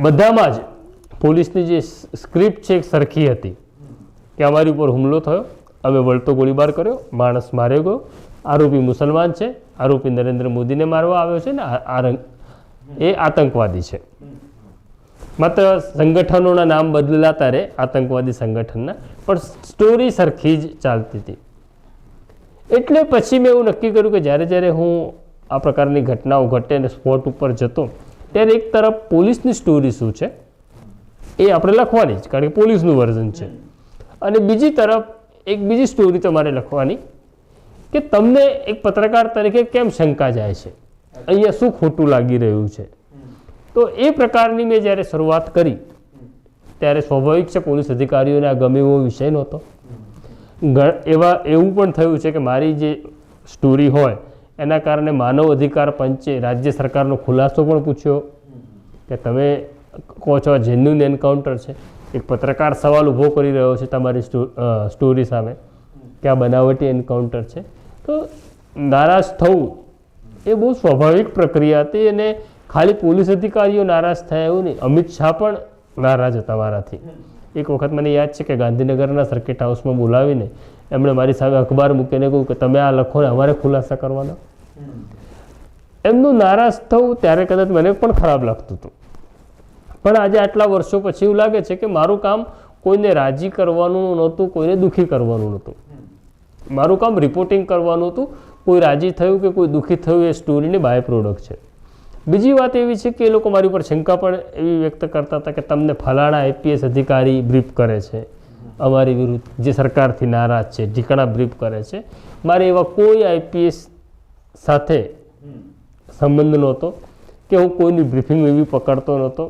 બધામાં જ પોલીસની જે સ્ક્રિપ્ટ છે એ સરખી હતી કે અમારી ઉપર હુમલો થયો, અમે વળતો ગોળીબાર કર્યો, માણસ માર્યો ગયો, આરોપી મુસલમાન છે, આરોપી નરેન્દ્ર મોદીને મારવા આવ્યો છે ને એ આતંકવાદી છે. માત્ર સંગઠનોના નામ બદલાતા રહે આતંકવાદી સંગઠનના, પણ સ્ટોરી સરખી જ ચાલતી હતી. એટલે પછી મેં એવું નક્કી કર્યું કે જ્યારે જ્યારે હું આ પ્રકારની ઘટનાઓ ઘટે અને સ્પોટ ઉપર જતો ત્યારે એક તરફ પોલીસની સ્ટોરી શું છે એ આપણે લખવાની જ, કારણ કે પોલીસનું વર્ઝન છે, અને બીજી તરફ એક બીજી સ્ટોરી તમારે લખવાની કે તમને એક પત્રકાર તરીકે કેમ શંકા જાય છે, અહીંયા શું ખોટું લાગી રહ્યું છે. તો એ પ્રકારની મેં જ્યારે શરૂઆત કરી ત્યારે સ્વાભાવિક છે પોલીસ અધિકારીઓને આ ગમે એવો વિષય નહોતો. એવું પણ થયું છે કે મારી જે સ્ટોરી હોય એના કારણે માનવ અધિકાર પંચે રાજ્ય સરકારનો ખુલાસો પણ પૂછ્યો કે તમે કહો છો જેન્યુન એન્કાઉન્ટર છે, એક પત્રકાર સવાલ ઊભો કરી રહ્યો છે તમારી સ્ટોરી સામે કે આ બનાવટી એન્કાઉન્ટર છે. તો નારાજ થવું એ બહુ સ્વાભાવિક પ્રક્રિયા હતી, અને ખાલી પોલીસ અધિકારીઓ નારાજ થયા એવું નહીં, અમિત શાહ પણ નારાજ હતા મારાથી. એક વખત મને યાદ છે કે ગાંધીનગરના સર્કિટ હાઉસમાં બોલાવીને એમણે મારી સામે અખબાર મૂકીને કહ્યું કે તમે આ લખો ને અમારે ખુલાસા કરવાના. એમનું નારાજ થવું ત્યારે કદાચ મને પણ ખરાબ લાગતું હતું, પણ આજે આટલા વર્ષો પછી એવું લાગે છે કે મારું કામ કોઈને રાજી કરવાનું નહોતું, કોઈને દુઃખી કરવાનું નહોતું. મારું કામ રિપોર્ટિંગ કરવાનું હતું. કોઈ રાજી થયું કે કોઈ દુઃખી થયું એ સ્ટોરીની બાય પ્રોડક્ટ છે. બીજી વાત એવી છે કે એ લોકો મારી ઉપર શંકા પણ એવી વ્યક્ત કરતા હતા કે તમને ફલાણા આઈપીએસ અધિકારી બ્રીફ કરે છે અમારી વિરુદ્ધ, જે સરકારથી નારાજ છે, ઠીકાણા બ્રીફ કરે છે. મારે એવા કોઈ આઈપીએસ સાથે સંબંધ નહોતો કે હું કોઈની બ્રીફિંગ એવી પકડતો નહોતો.